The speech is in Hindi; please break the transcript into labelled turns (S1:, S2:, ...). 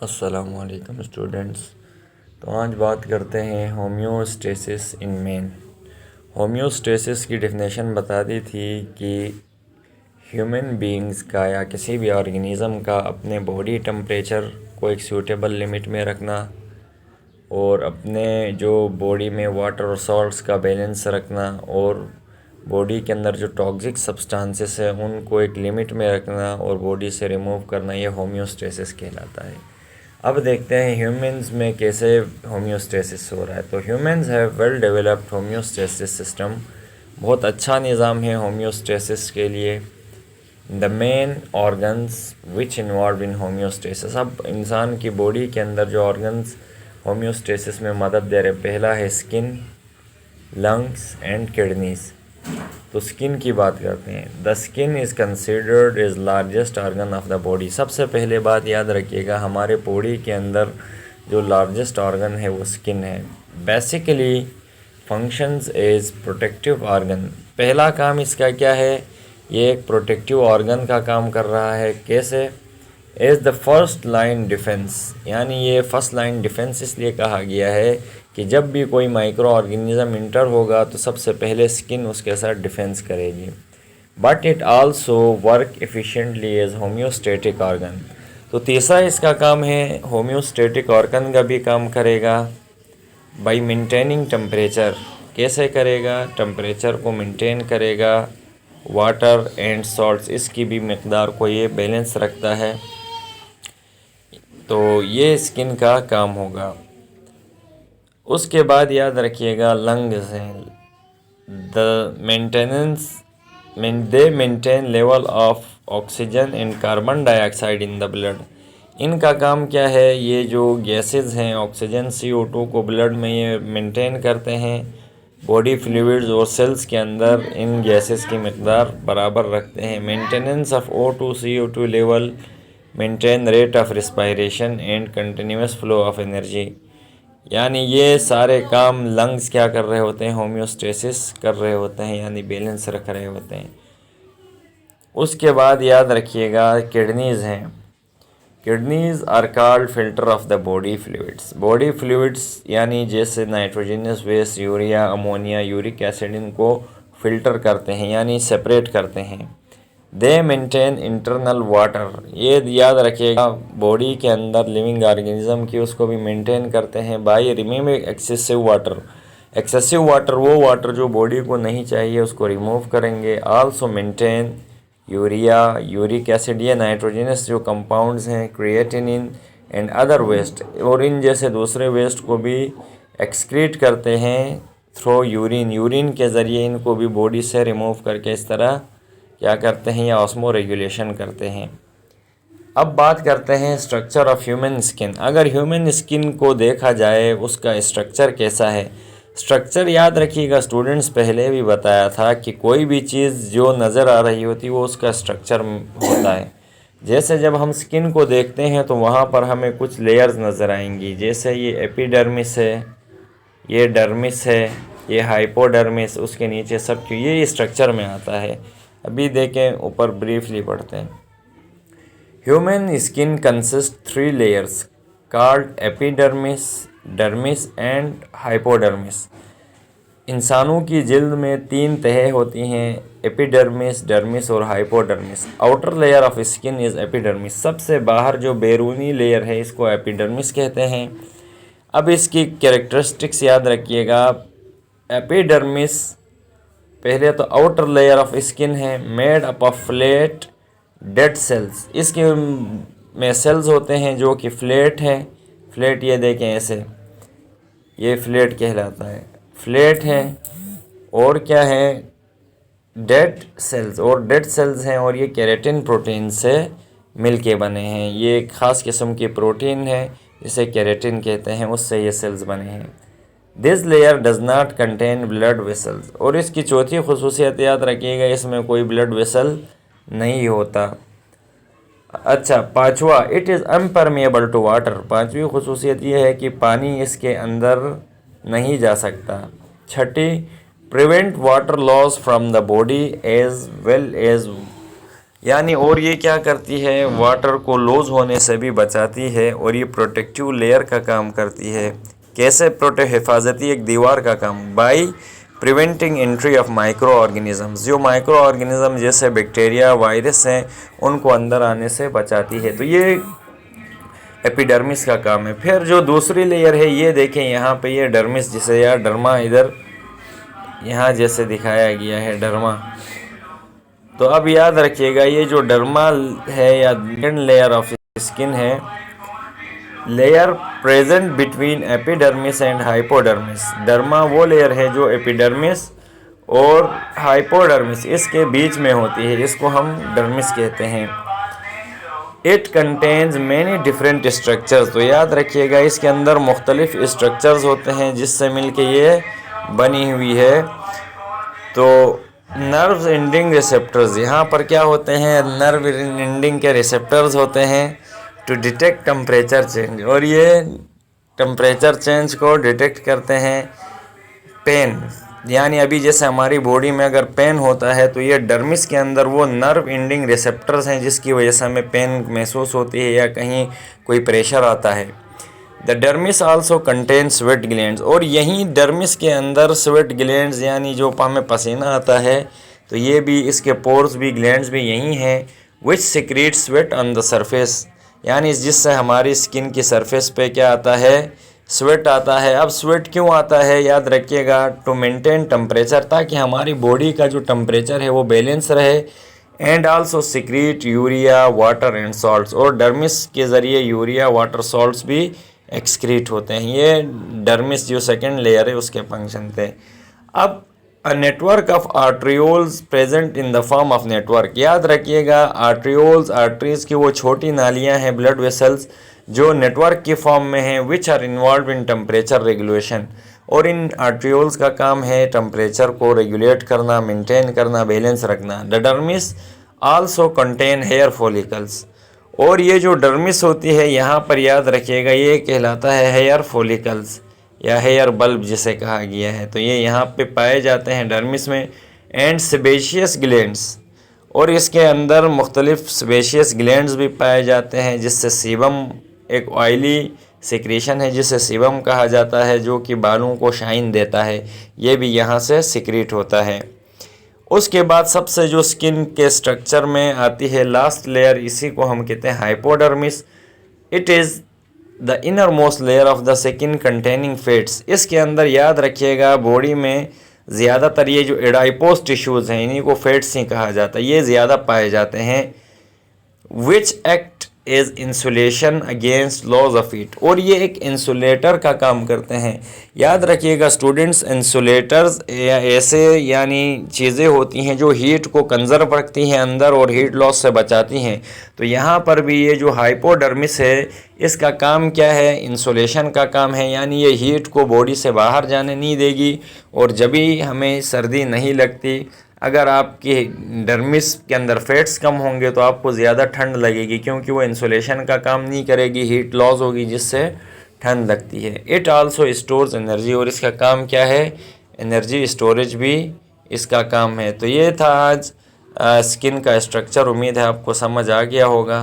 S1: अस्सलामुअलैकुम स्टूडेंट्स। तो आज बात करते हैं होम्योस्टेसिस इन मैन। होम्योस्टेसिस की डेफिनेशन बता दी थी कि ह्यूमन बीइंग्स का या किसी भी ऑर्गेनिज़म का अपने बॉडी टेम्परेचर को एक सूटेबल लिमिट में रखना और अपने जो बॉडी में वाटर और सॉल्ट्स का बैलेंस रखना और बॉडी के अंदर जो टॉक्सिक सब्सटेंसेस है उनको एक लिमिट में रखना और बॉडी से रिमूव करना, ये होम्योस्टेसिस कहलाता है। अब देखते हैं ह्यूमंस में कैसे होम्योस्टेसिस हो रहा है। तो humans have well developed homeostasis system, बहुत अच्छा निज़ाम है होम्योस्टेसिस के लिए। The main organs which involve in homeostasis, अब इंसान की बॉडी के अंदर जो ऑर्गन्स होम्योस्टेसिस में मदद दे रहे, पहला है स्किन, लंग्स एंड किडनीज। तो स्किन की बात करते हैं। The skin is considered is largest organ of the body. सबसे पहले बात याद रखिएगा, हमारे बॉडी के अंदर जो लार्जेस्ट ऑर्गन है वो स्किन है। Basically functions as protective organ. पहला काम इसका क्या है, ये एक प्रोटेक्टिव ऑर्गन का काम कर रहा है। कैसे? As the first line defence, यानी ये फर्स्ट लाइन डिफेंस इसलिए कहा गया है कि जब भी कोई माइक्रो ऑर्गेनिज़म इंटर होगा तो सबसे पहले स्किन उसके साथ डिफेंस करेगी। But it also work efficiently as homeostatic organ. तो तीसरा इसका काम है, होम्योस्टेटिक ऑर्गन का भी काम करेगा बाय मेंटेनिंग टेम्परेचर। कैसे करेगा? टेम्परेचर को मेंटेन करेगा, वाटर एंड सॉल्ट्स इसकी भी मकदार को ये बैलेंस रखता है। तो ये स्किन का काम होगा। उसके बाद याद रखिएगा लंग्स हैं। The maintenance they maintain level of oxygen and carbon dioxide in the blood. इनका काम क्या है, ये जो गैसेस हैं ऑक्सीजन CO2 को ब्लड में ये मेंटेन करते हैं। बॉडी फ्लूइड्स और सेल्स के अंदर इन गैसेस की मकदार बराबर रखते हैं। Maintenance of O2 CO2 level, maintain rate of respiration and continuous flow of energy. यानी ये सारे काम लंग्स क्या कर रहे होते हैं, होम्योस्टेसिस कर रहे होते हैं, यानी बैलेंस रख रहे होते हैं। उसके बाद याद रखिएगा किडनीज हैं। Kidneys are called filter of the body fluids. Body fluids यानी जैसे nitrogenous waste, urea, ammonia, uric acid, इनको फिल्टर करते हैं यानी सेपरेट करते हैं। दे मेंटेन इंटरनल वाटर, ये याद रखिएगा बॉडी के अंदर लिविंग ऑर्गेनिज्म की उसको भी मेंटेन करते हैं by removing excessive water. Excessive water वो वाटर जो बॉडी को नहीं चाहिए उसको रिमूव करेंगे। Also maintain urea, uric acid, ये नाइट्रोजनस जो कंपाउंड्स हैं, क्रिएटिनिन एंड अदर वेस्ट, और इन जैसे दूसरे वेस्ट को भी एक्सक्रीट करते हैं थ्रू यूरिन। यूरिन के ज़रिए इनको भी बॉडी से रिमूव करके इस तरह क्या करते हैं, या ऑस्मो रेगुलेशन करते हैं। अब बात करते हैं स्ट्रक्चर ऑफ ह्यूमन स्किन। अगर ह्यूमन स्किन को देखा जाए उसका स्ट्रक्चर कैसा है। स्ट्रक्चर याद रखिएगा स्टूडेंट्स, पहले भी बताया था कि कोई भी चीज़ जो नज़र आ रही होती है वो उसका स्ट्रक्चर होता है। जैसे जब हम स्किन को देखते हैं तो वहाँ पर हमें कुछ लेयर्स नज़र आएंगी, जैसे ये एपिडर्मिस है, ये डर्मिस है, ये हाइपोडर्मिस, उसके नीचे सब ये स्ट्रक्चर में आता है। अभी देखें, ऊपर ब्रीफली पढ़ते हैं। Human skin consist 3 layers called epidermis, dermis and hypodermis. इंसानों की जिल्द में 3 तह होती हैं, एपिडर्मिस, डर्मिस और hypodermis. Outer layer of skin is epidermis. सबसे बाहर जो बैरूनी लेयर है इसको एपिडर्मिस कहते हैं। अब इसकी कैरेक्टरिस्टिक्स याद रखिएगा। एपिडर्मिस पहले तो आउटर लेयर ऑफ स्किन है, made up of flat dead cells. इसके में सेल्स होते हैं जो कि फ्लैट हैं। फ्लैट ये देखें ऐसे, ये फ्लैट कहलाता है, फ्लैट है। और क्या है, डेड सेल्स, और डेड सेल्स हैं और ये केराटिन प्रोटीन से मिलके बने हैं। ये एक ख़ास किस्म की प्रोटीन है जिसे केराटिन कहते हैं, उससे ये सेल्स बने हैं। This layer does not contain blood vessels. और इसकी चौथी खुसूसियत याद रखिएगा, इसमें कोई ब्लड वेसल नहीं होता। अच्छा, पांचवा, इट इज़ अनपरमेएबल टू वाटर। पांचवी खुसूसियत यह है कि पानी इसके अंदर नहीं जा सकता। छठी, prevent water loss from the body as well as, यानी और ये क्या करती है, वाटर को लूज होने से भी बचाती है और ये प्रोटेक्टिव लेयर का काम करती है। कैसे हिफाजती एक दीवार का काम, by preventing entry of micro organisms, जो माइक्रो ऑर्गेनिज्म जैसे बैक्टीरिया वायरस हैं उनको अंदर आने से बचाती है। तो ये एपिडर्मिस का काम है। फिर जो दूसरी लेयर है ये देखें यहाँ पे, ये डर्मिस जिसे या डर्मा इधर यहाँ जैसे दिखाया गया है डर्मा। तो अब याद रखिएगा ये जो डर्मा है या सेकंड लेयर ऑफ स्किन है, layer present between epidermis and hypodermis. Derma वो लेयर है जो एपिडर्मिस और हाइपोडर्मिस इसके बीच में होती है, इसको हम डर्मिस कहते हैं। It contains many different structures, तो याद रखिएगा इसके अंदर मुख्तलिफ स्ट्रक्चर्स होते हैं जिससे मिलके ये बनी हुई है। तो नर्व्स एंडिंग रिसेप्टर्स, यहाँ पर क्या होते हैं, नर्व एंडिंग के रिसेप्टर्स होते हैं टू डिटेक्ट टेम्परेचर चेंज, और ये टेम्परेचर चेंज को डिटेक्ट करते हैं। पेन, यानी अभी जैसे हमारी बॉडी में अगर पेन होता है तो ये डर्मिस के अंदर वो नर्व एंडिंग रिसेप्टर्स हैं जिसकी वजह से हमें पेन महसूस होती है या कहीं कोई प्रेशर आता है। The dermis also contain sweat glands, और यहीं डर्मिस के अंदर स्वेट ग्लैंड्स यानी जो हमें पसीना आता है तो ये भी, इसके पोर्स भी, ग्लैंड्स भी यहीं हैं। Which secrete sweat on the surface, यानी जिससे हमारी स्किन की सरफेस पे क्या आता है, स्वेट आता है। अब स्वेट क्यों आता है, याद रखिएगा, टू मेंटेन टेम्परेचर, ताकि हमारी बॉडी का जो टेम्परेचर है वो बैलेंस रहे। And also secrete urea water and salts, और डर्मिस के ज़रिए यूरिया वाटर सॉल्ट्स भी एक्सक्रीट होते हैं। ये डर्मिस जो सेकेंड लेयर है उसके फंक्शन थे। अब a network of arterioles present in the form of network, याद रखिएगा आर्ट्रियोल्स, आर्टरीज की वो छोटी नालियां हैं, ब्लड वेसल्स, जो नेटवर्क की फॉर्म में हैं, which are involve in temperature regulation, और इन आर्ट्रियोल्स का काम है टेम्परेचर को रेगुलेट करना, मेंटेन करना, बैलेंस रखना। The dermis also contain hair follicles, और ये जो डर्मिस होती है यहाँ पर याद रखिएगा ये कहलाता है हेयर फॉलिकल्स या हेयर बल्ब जिसे कहा गया है। तो ये यहाँ पे पाए जाते हैं डर्मिस में। एंड सेबेशियस ग्लैंड्स, और इसके अंदर मुख्तलिफ सेबेशियस ग्लैंड्स भी पाए जाते हैं, जिससे सीबम, एक ऑयली सिक्रीशन है जिसे सीबम कहा जाता है, जो कि बालों को शाइन देता है, ये भी यहाँ से सिक्रीट होता है। उसके बाद सबसे जो स्किन के स्ट्रक्चर में आती है लास्ट लेयर, इसी को हम कहते हैं hypodermis. It is the inner most layer of the skin containing fats. इसके अंदर याद रखिएगा बॉडी में ज़्यादातर ये जो एडाइपोस टिश्यूज़ हैं इन्हीं को फैट्स ही कहा जाता है, ये ज़्यादा पाए जाते हैं। Which act is insulation against loss of heat, और ये एक इंसुलेटर का काम करते हैं। याद रखिएगा स्टूडेंट्स, इंसुलेटर्स या ऐसे यानी चीज़ें होती हैं जो हीट को कंजर्व रखती हैं अंदर और हीट लॉस से बचाती हैं। तो यहाँ पर भी ये जो हाइपोडर्मिस है इसका काम क्या है, इंसुलेशन का काम है, यानी ये हीट को बॉडी से बाहर जाने नहीं देगी, और जब भी हमें सर्दी नहीं लगती, अगर आपकी डर्मिस के अंदर फैट्स कम होंगे तो आपको ज़्यादा ठंड लगेगी, क्योंकि वो इंसुलेशन का काम नहीं करेगी, हीट लॉस होगी जिससे ठंड लगती है। इट आल्सो स्टोर्स एनर्जी, और इसका काम क्या है, एनर्जी स्टोरेज भी इसका काम है। तो ये था आज स्किन का स्ट्रक्चर। उम्मीद है आपको समझ आ गया होगा।